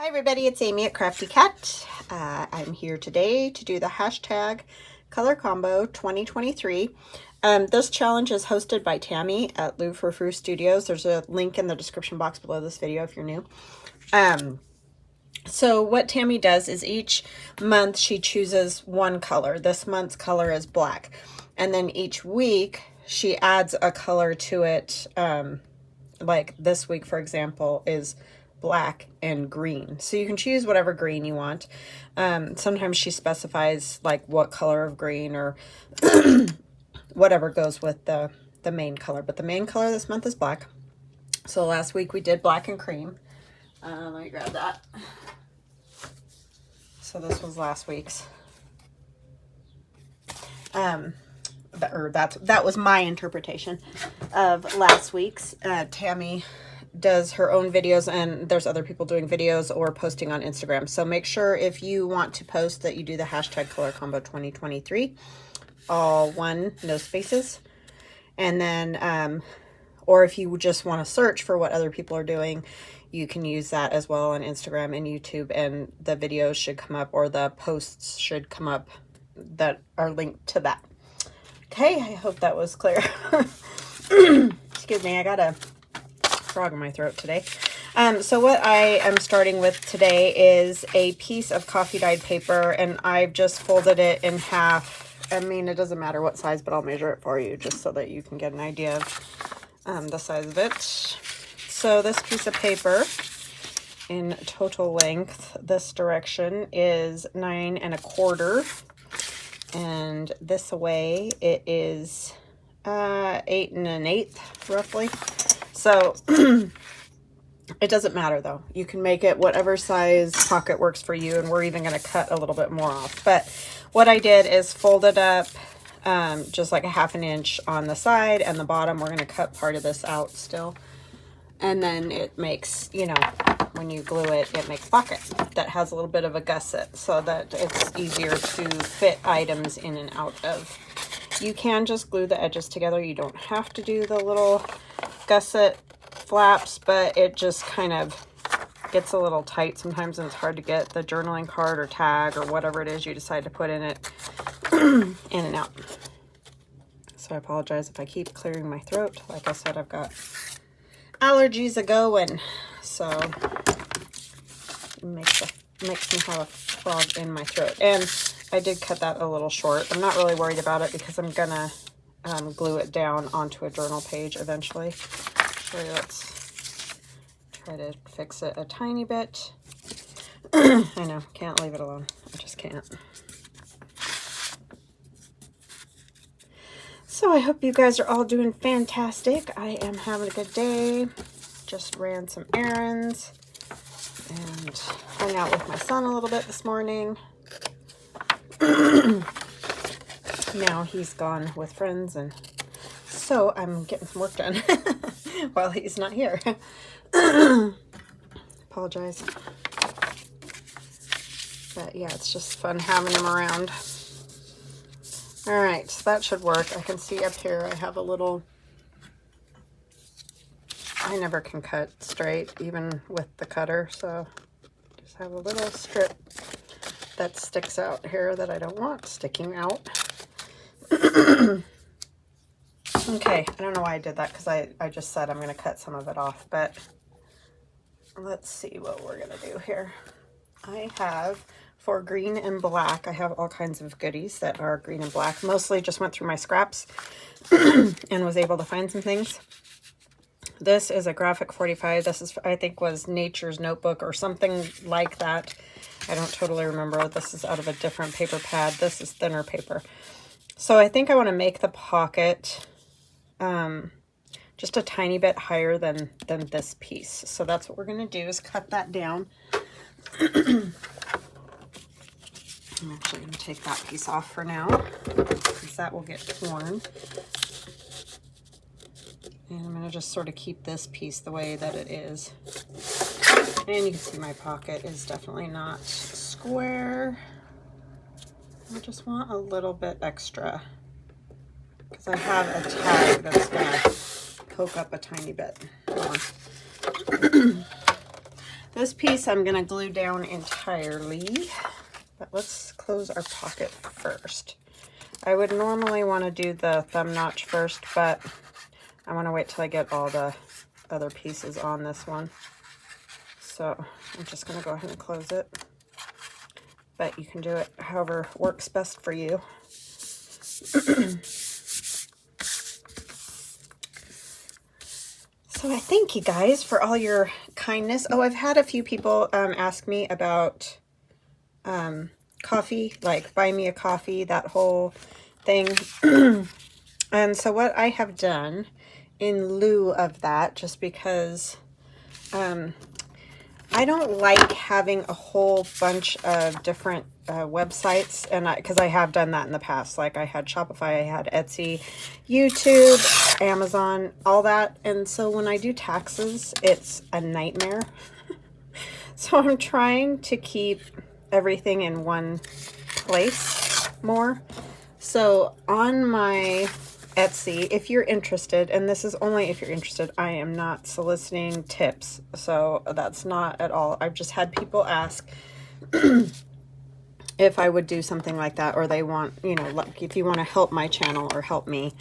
Hi everybody, it's Amy at Crafty Cat. I'm here today to do the hashtag color combo 2023. This challenge is hosted by Tammy at Lou for Frou Studios. There's a link in the description box below this video if you're new. So what Tammy does is each month she chooses one color. This month's color is black. And then each week she adds a color to it. Like this week, for example, is black and green. So you can choose whatever green you want. Sometimes she specifies like what color of green or whatever goes with the main color. But the main color this month is black. So last week we did black and cream. Let me grab that. So this was last week's. That was my interpretation of last week's. Tammy does her own videos, and there's other people doing videos or posting on Instagram. So make sure if you want to post that you do the hashtag color combo 2023, all one, no spaces. And then, or if you just want to search for what other people are doing, you can use that as well on Instagram and YouTube, and the videos should come up, or the posts should come up that are linked to that. Okay, I hope that was clear. Excuse me, I got a frog in my throat today. So what I am starting with today is a piece of coffee dyed paper, and I've just folded it in half. I mean, it doesn't matter what size, but I'll measure it for you just so that you can get an idea of the size of it. So this piece of paper in total length, this direction is 9 1/4. And this away it is 8 1/8 roughly. So it doesn't matter though. You can make it whatever size pocket works for you, and we're even going to cut a little bit more off. But what I did is fold it up just like a 1/2 inch on the side and the bottom. We're going to cut part of this out still. And then it makes, you know, when you glue it, it makes a pocket that has a little bit of a gusset so that it's easier to fit items in and out of. You can just glue the edges together. You don't have to do the little gusset flaps, but it just kind of gets a little tight sometimes, and it's hard to get the journaling card or tag or whatever it is you decide to put in it in and out. So I apologize if I keep clearing my throat. Like I said, I've got allergies a-going, so it makes me have a frog in my throat. And I did cut that a little short. I'm not really worried about it because I'm gonna glue it down onto a journal page eventually. So let's try to fix it a tiny bit. I know, can't leave it alone. I just can't. So I hope you guys are all doing fantastic. I am having a good day. Just ran some errands and hung out with my son a little bit this morning. Now he's gone with friends, and so I'm getting some work done while he's not here. Apologize. But yeah, it's just fun having him around. All right, so that should work. I can see up here I have a little, I never can cut straight even with the cutter, so just have a little strip that sticks out here that I don't want sticking out. Okay, I don't know why I did that, because I just said I'm going to cut some of it off, but let's see what we're going to do here. I have, for green and black, I have all kinds of goodies that are green and black. Mostly just went through my scraps and was able to find some things. This is a graphic 45. This is, I think, was Nature's Notebook or something like that. I don't totally remember. This is out of a different paper pad. This is thinner paper. So I think I want to make the pocket just a tiny bit higher than this piece. So that's what we're going to do, is cut that down. I'm actually going to take that piece off for now, because that will get torn. And I'm going to just sort of keep this piece the way that it is. And you can see my pocket is definitely not square. I just want a little bit extra, because I have a tag that's going to poke up a tiny bit more. This piece I'm going to glue down entirely, but let's close our pocket first. I would normally want to do the thumb notch first, but I want to wait till I get all the other pieces on this one. So I'm just going to go ahead and close it, but you can do it however works best for you. So I thank you guys for all your kindness. Oh, I've had a few people ask me about coffee, like buy me a coffee, that whole thing. And so what I have done in lieu of that, just because I don't like having a whole bunch of different websites, and because I have done that in the past. Like I had Shopify, I had Etsy, YouTube, Amazon, all that. And so when I do taxes, it's a nightmare. So I'm trying to keep everything in one place more. So on my Etsy, if you're interested, and this is only if you're interested, I am not soliciting tips, so that's not at all. I've just had people ask if I would do something like that, or they want, you know, like if you want to help my channel or help me.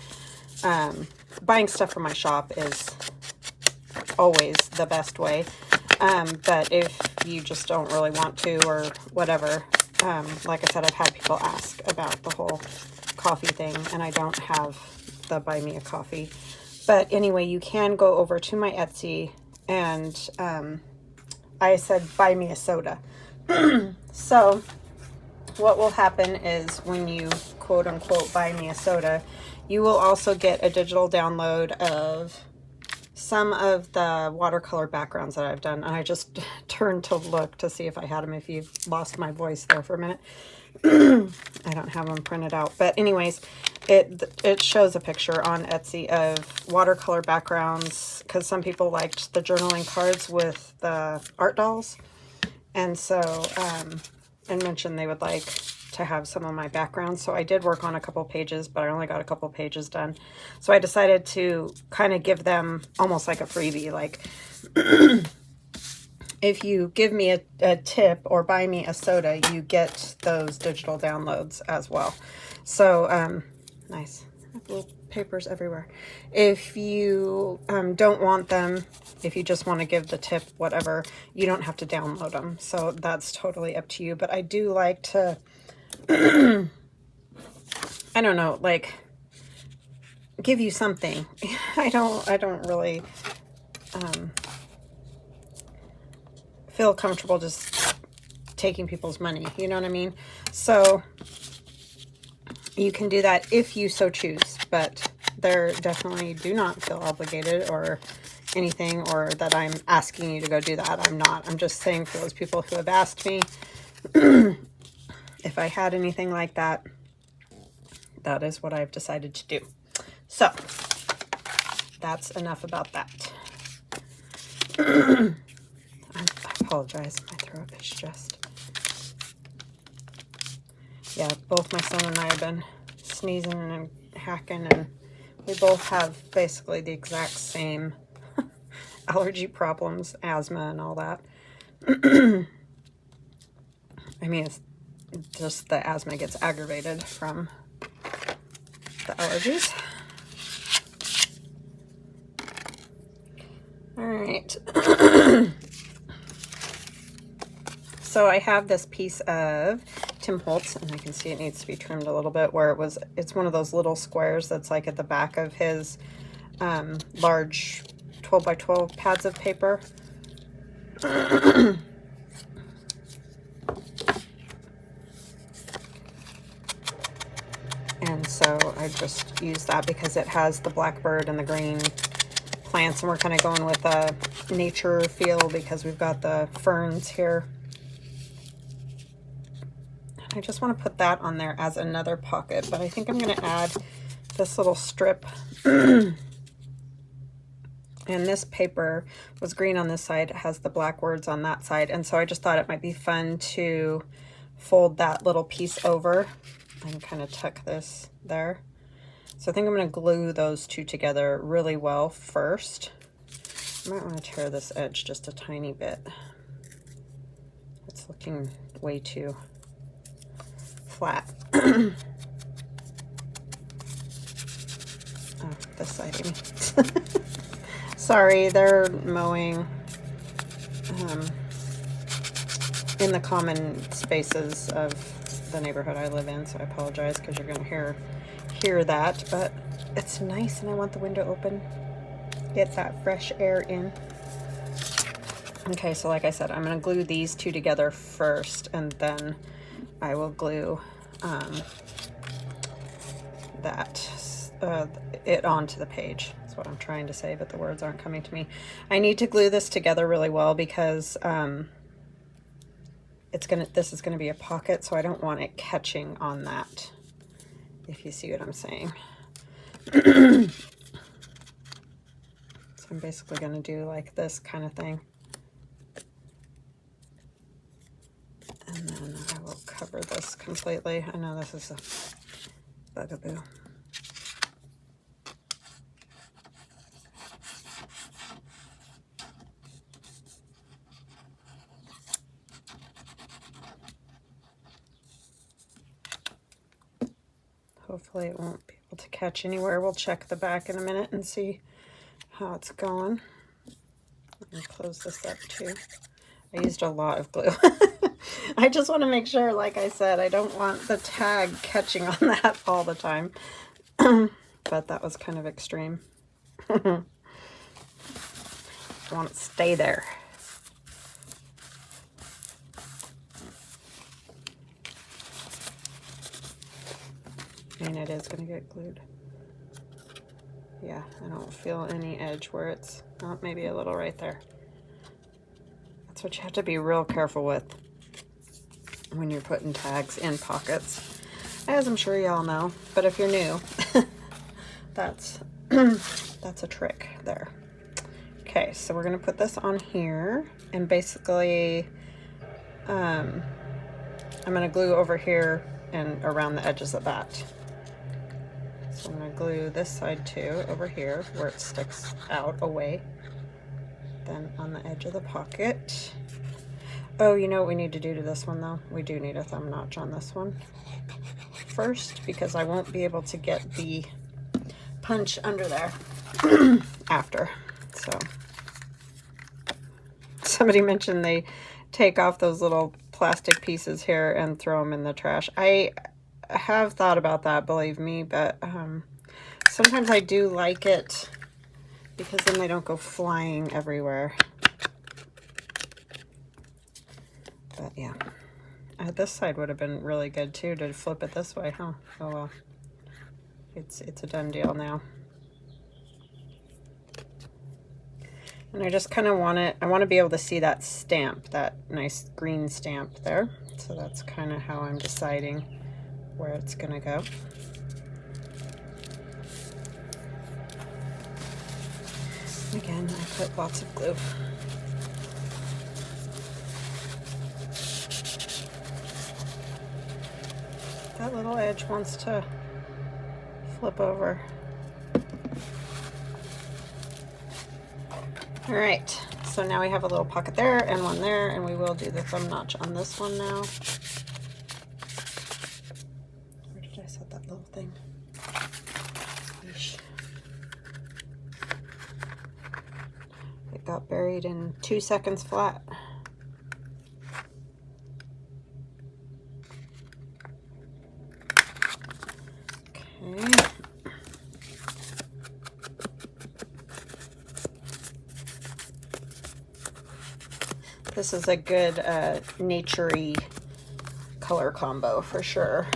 Buying stuff from my shop is always the best way, but if you just don't really want to or whatever, like I said, I've had people ask about the whole coffee thing, and I don't have the buy me a coffee. But anyway, you can go over to my Etsy, and I said buy me a soda. So what will happen is when you quote unquote buy me a soda, you will also get a digital download of some of the watercolor backgrounds that I've done. And I just turned to look to see if I had them, if you lost my voice there for a minute. I don't have them printed out, but anyways, it shows a picture on Etsy of watercolor backgrounds, because some people liked the journaling cards with the art dolls, and so and mentioned they would like to have some of my backgrounds. So I did work on a couple pages, but I only got a couple pages done. So I decided to kind of give them almost like a freebie, like if you give me a tip or buy me a soda, you get those digital downloads as well. So nice little papers everywhere. If you don't want them, if you just want to give the tip, whatever, you don't have to download them. So that's totally up to you. But I do like to I don't know, like give you something. I don't really feel comfortable just taking people's money, you know what I mean? So you can do that if you so choose, but there definitely do not feel obligated or anything, or that I'm asking you to go do that. I'm not. I'm just saying for those people who have asked me if I had anything like that, that is what I've decided to do. So that's enough about that. I apologize. My throat is just... Yeah, both my son and I have been sneezing and hacking, and we both have basically the exact same allergy problems, asthma and all that. I mean, it's just the asthma gets aggravated from the allergies. All right. So I have this piece of Tim Holtz, and I can see it needs to be trimmed a little bit, where it's one of those little squares that's like at the back of his large 12 by 12 pads of paper. And so I just use that because it has the blackbird and the green plants, and we're kind of going with a nature feel because we've got the ferns here. I just want to put that on there as another pocket, but I think I'm going to add this little strip. And this paper was green on this side. It has the black words on that side. And so I just thought it might be fun to fold that little piece over and kind of tuck this there. So I think I'm going to glue those two together really well first. I might want to tear this edge just a tiny bit. looking way too flat. Oh, this side, Amy. Sorry, they're mowing in the common spaces of the neighborhood I live in, so I apologize because you're going to hear that, but it's nice and I want the window open. Get that fresh air in. Okay, so like I said, I'm going to glue these two together first, and then I will glue it onto the page. That's what I'm trying to say, but the words aren't coming to me. I need to glue this together really well because this is gonna be a pocket, so I don't want it catching on that, if you see what I'm saying. So I'm basically gonna do like this kind of thing. And then I will cover this completely. I know this is a bugaboo. Hopefully it won't be able to catch anywhere. We'll check the back in a minute and see how it's going. Let me close this up too. I used a lot of glue. I just want to make sure, like I said, I don't want the tag catching on that all the time. But that was kind of extreme. I want it to stay there. I mean, it is going to get glued. Yeah, I don't feel any edge where it's, oh, maybe a little right there. That's what you have to be real careful with when you're putting tags in pockets, as I'm sure y'all know. But if you're new, that's a trick there. Okay, so we're going to put this on here, and basically I'm going to glue over here and around the edges of that. So I'm going to glue this side too over here where it sticks out away. Then on the edge of the pocket. Oh, you know what we need to do to this one though? We do need a thumb notch on this one first, because I won't be able to get the punch under there after. So somebody mentioned they take off those little plastic pieces here and throw them in the trash. I have thought about that, believe me, but sometimes I do like it because then they don't go flying everywhere. But yeah, this side would have been really good too to flip it this way, huh? Oh well, it's a done deal now. And I just kind of want it, I want to be able to see that stamp, that nice green stamp there. So that's kind of how I'm deciding where it's going to go. Again, I put lots of glue. That little edge wants to flip over. All right, so now we have a little pocket there and one there, and we will do the thumb notch on this one now. Where did I set that little thing? Yeesh. It got buried in 2 seconds flat. Okay. This is a good nature-y color combo for sure.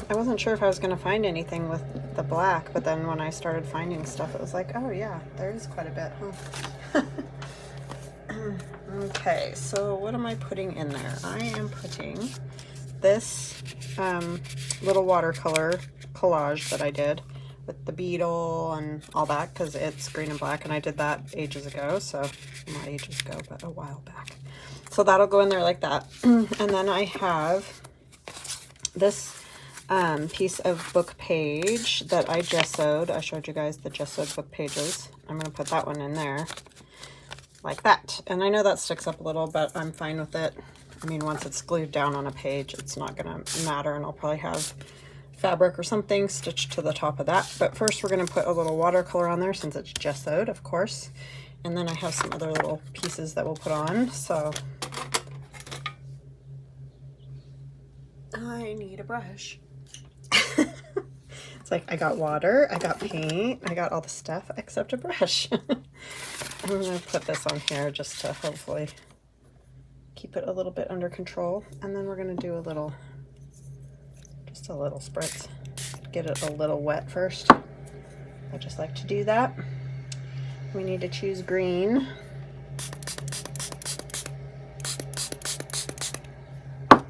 I wasn't sure if I was going to find anything with the black, but then when I started finding stuff, it was like, oh yeah, there is quite a bit, huh? Okay, so what am I putting in there? I am putting this little watercolor collage that I did with the beetle and all that, because it's green and black, and I did that ages ago, so not ages ago, but a while back. So that'll go in there like that. And then I have this piece of book page that I gessoed. I showed you guys the gessoed book pages. I'm going to put that one in there. like that. And I know that sticks up a little, but I'm fine with it. I mean, once it's glued down on a page, it's not gonna matter, and I'll probably have fabric or something stitched to the top of that. But first we're gonna put a little watercolor on there since it's gessoed, of course. And then I have some other little pieces that we'll put on, so. I need a brush. It's like I got water, I got paint, I got all the stuff except a brush. I'm going to put this on here just to hopefully keep it a little bit under control. And then we're going to do a little, just a little spritz. Get it a little wet first. I just like to do that. We need to choose green. I have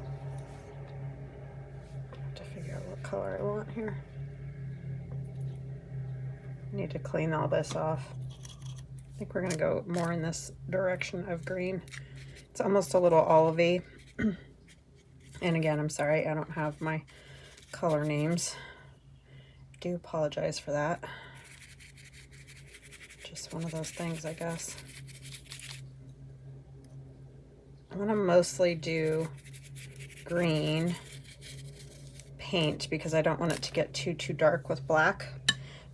to figure out what color I want here. I need to clean all this off. I think we're going to go more in this direction of green. It's almost a little olivey. And again, I'm sorry, I don't have my color names. I do apologize for that. Just one of those things, I guess. I'm going to mostly do green paint because I don't want it to get too dark with black.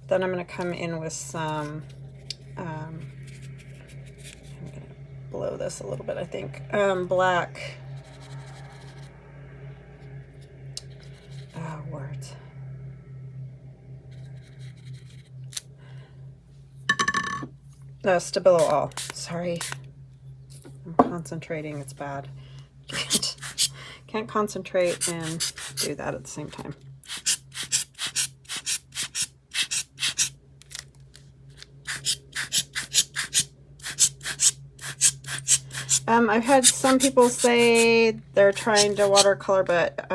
Then I'm going to come in with some, I'm going to blow this a little bit, I think, black, words. No, Stabilo All. Sorry. I'm concentrating. It's bad. Can't concentrate and do that at the same time. I've had some people say they're trying to watercolor, but,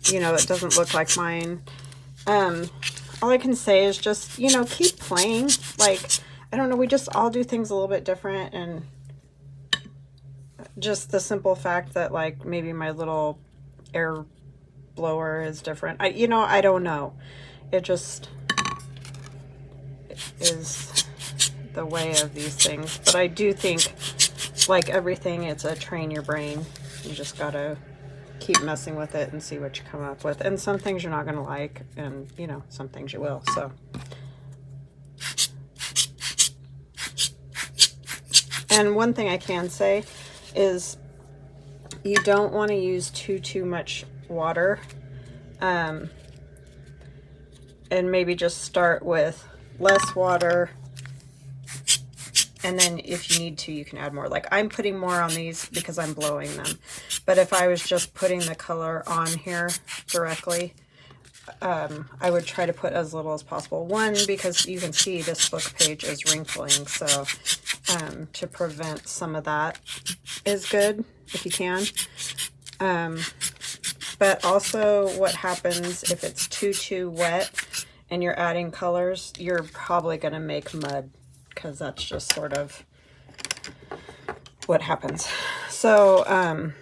you know, it doesn't look like mine. All I can say is just, you know, keep playing. Like, I don't know, we just all do things a little bit different, and just the simple fact that, like, maybe my little air blower is different. You know, I don't know. It just is the way of these things. But I do think, like everything, it's a train your brain. You just gotta keep messing with it and see what you come up with. And some things you're not gonna like, and you know, some things you will. So, and one thing I can say is you don't want to use too much water, and maybe just start with less water, and then if you need to, you can add more. Like, I'm putting more on these because I'm blowing them, but if I was just putting the color on here directly, I would try to put as little as possible. One, because you can see this book page is wrinkling, so to prevent some of that is good if you can. But also what happens if it's too wet and you're adding colors, you're probably going to make mud, because that's just sort of what happens. So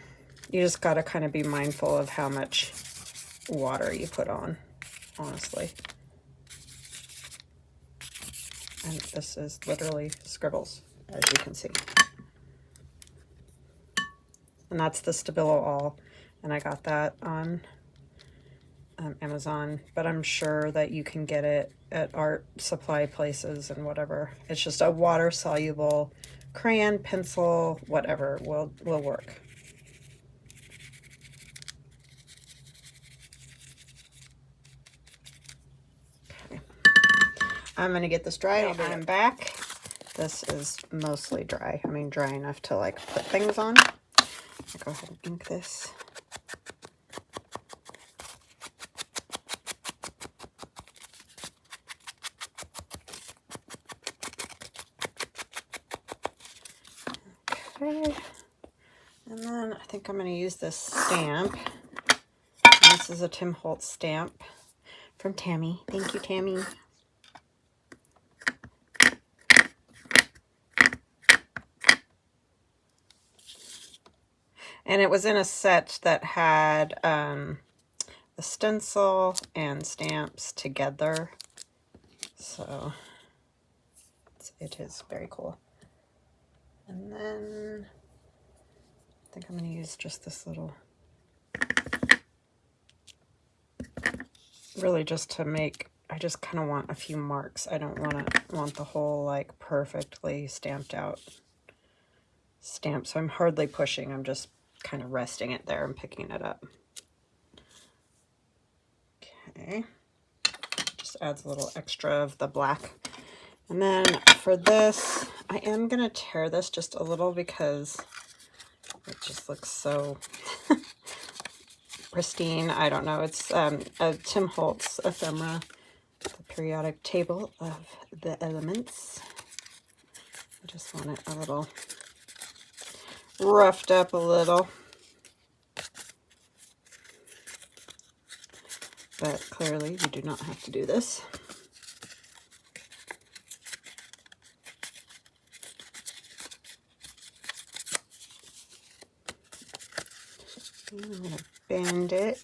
you just got to kind of be mindful of how much water you put on, honestly. And this is literally scribbles, as you can see. And that's the Stabilo All, and I got that on Amazon, but I'm sure that you can get it at art supply places and whatever. It's just a water soluble crayon, pencil, whatever will work. Okay. I'm gonna get this dry. I'm back. This is mostly dry. I mean, dry enough to like put things on. I'll go ahead and ink this. Okay, and then I think I'm going to use this stamp. And this is a Tim Holtz stamp from Tammy. Thank you, Tammy. And it was in a set that had the stencil and stamps together. So it's it is very cool. And then I think I'm going to use just this little, really just to make, I just kind of want a few marks. I don't want the whole like perfectly stamped out stamp, so I'm hardly pushing. I'm just kind of resting it there and picking it up. Okay, just adds a little extra of the black. And then for this, I am going to tear this just a little because it just looks so pristine. I don't know. It's a Tim Holtz Ephemera, the periodic table of the elements. I just want it a little roughed up a little. But clearly you do not have to do this. And I'm going to bend it.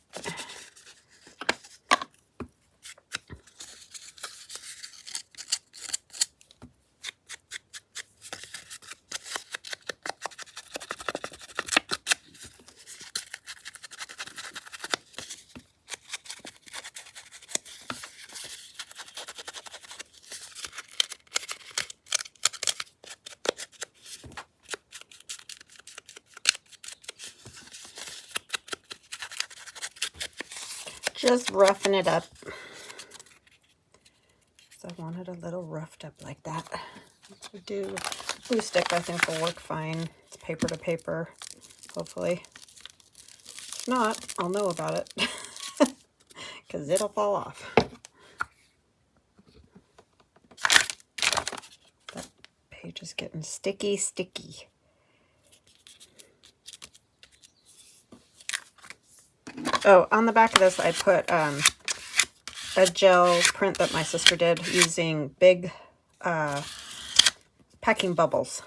Just roughing it up. So I want it a little roughed up like that. We do glue stick, I think will work fine. It's paper to paper, hopefully. If not, I'll know about it because it'll fall off. That page is getting sticky. Oh, on the back of this, I put a gel print that my sister did using big packing bubbles.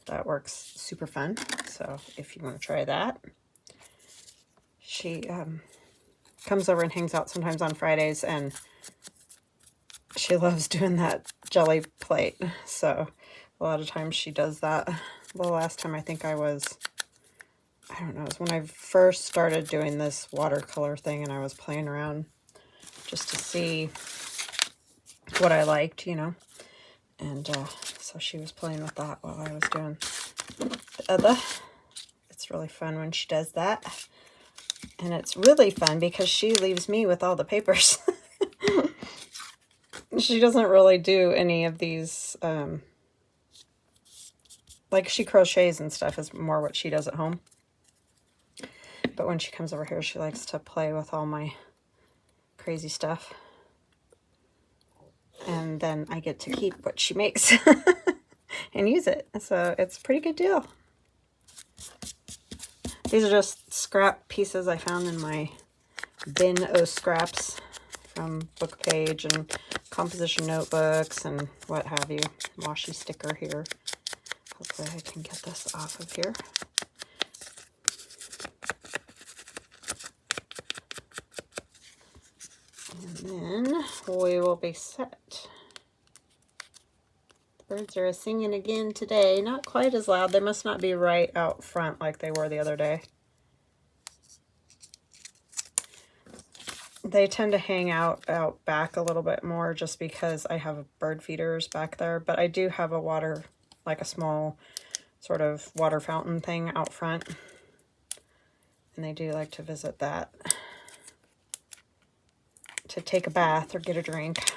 That works super fun. So if you want to try that, she comes over and hangs out sometimes on Fridays, and she loves doing that jelly plate. So a lot of times she does that. The last time I think I was, I don't know, it was when I first started doing this watercolor thing, and I was playing around just to see what I liked, you know. And so she was playing with that while I was doing the other. It's really fun when she does that. And it's really fun because she leaves me with all the papers. She doesn't really do any of these, like she crochets and stuff is more what she does at home. But when she comes over here, she likes to play with all my crazy stuff. And then I get to keep what she makes and use it. So it's a pretty good deal. These are just scrap pieces I found in my bin of scraps from book page and composition notebooks and what have you. Washi sticker here. Hopefully I can get this off of here. And then we will be set. The birds are singing again today. Not quite as loud. They must not be right out front like they were the other day. They tend to hang out back a little bit more just because I have bird feeders back there. But I do have a water, like a small sort of water fountain thing out front. And they do like to visit that to take a bath or get a drink.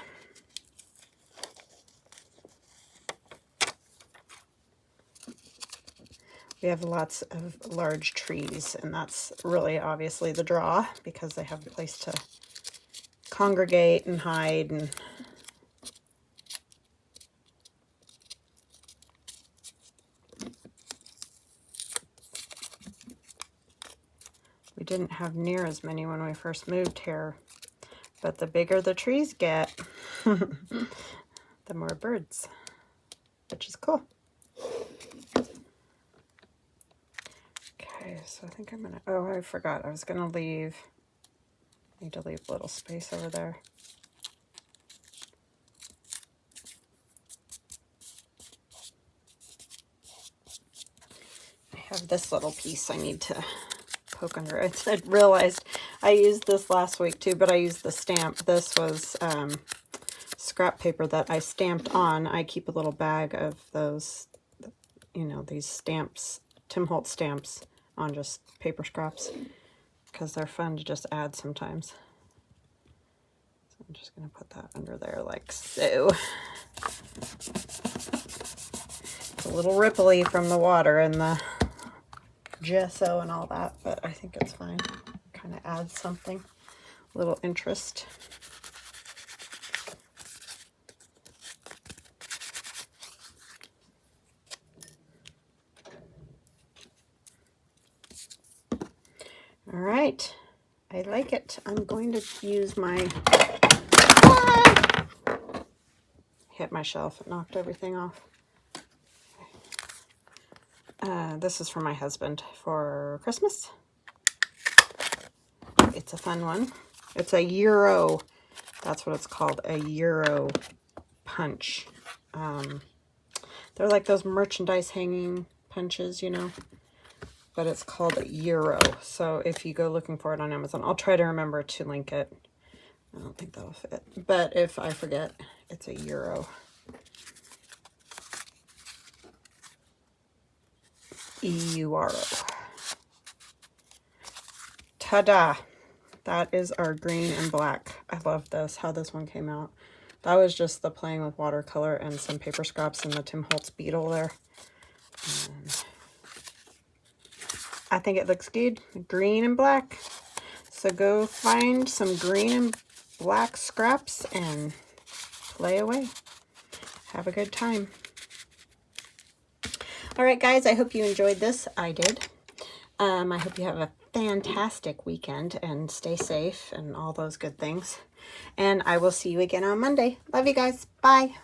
We have lots of large trees, and that's really obviously the draw because they have a place to congregate and hide. And we didn't have near as many when we first moved here, but the bigger the trees get, the more birds, which is cool. Okay, so I think I'm gonna, oh, I forgot. I was gonna leave, need to leave a little space over there. have this little piece I need to poke under it. I realized I used this last week too, but I used the stamp. This was scrap paper that I stamped on. I keep a little bag of those, you know, these stamps, Tim Holtz stamps on just paper scraps because they're fun to just add sometimes. So I'm just going to put that under there like so. It's a little ripply from the water and the gesso and all that, but I think it's fine. Kind of adds something, a little interest. All right, I like it. I'm going to use my, hit my shelf, it knocked everything off. This is for my husband for Christmas. It's a fun one. It's a Euro, that's what it's called, a Euro punch. They're like those merchandise hanging punches, you know, but it's called a Euro. So if you go looking for it on Amazon, I'll try to remember to link it. I don't think that'll fit, but if I forget, it's a Euro. E-U-R-O. Ta-da! That is our green and black. I love this, how this one came out. That was just the playing with watercolor and some paper scraps and the Tim Holtz beetle there. I think it looks good. Green and black. So go find some green and black scraps and play away. Have a good time. All right, guys, I hope you enjoyed this. I did. I hope you have a fantastic weekend and stay safe and all those good things. And I will see you again on Monday. Love you guys. Bye.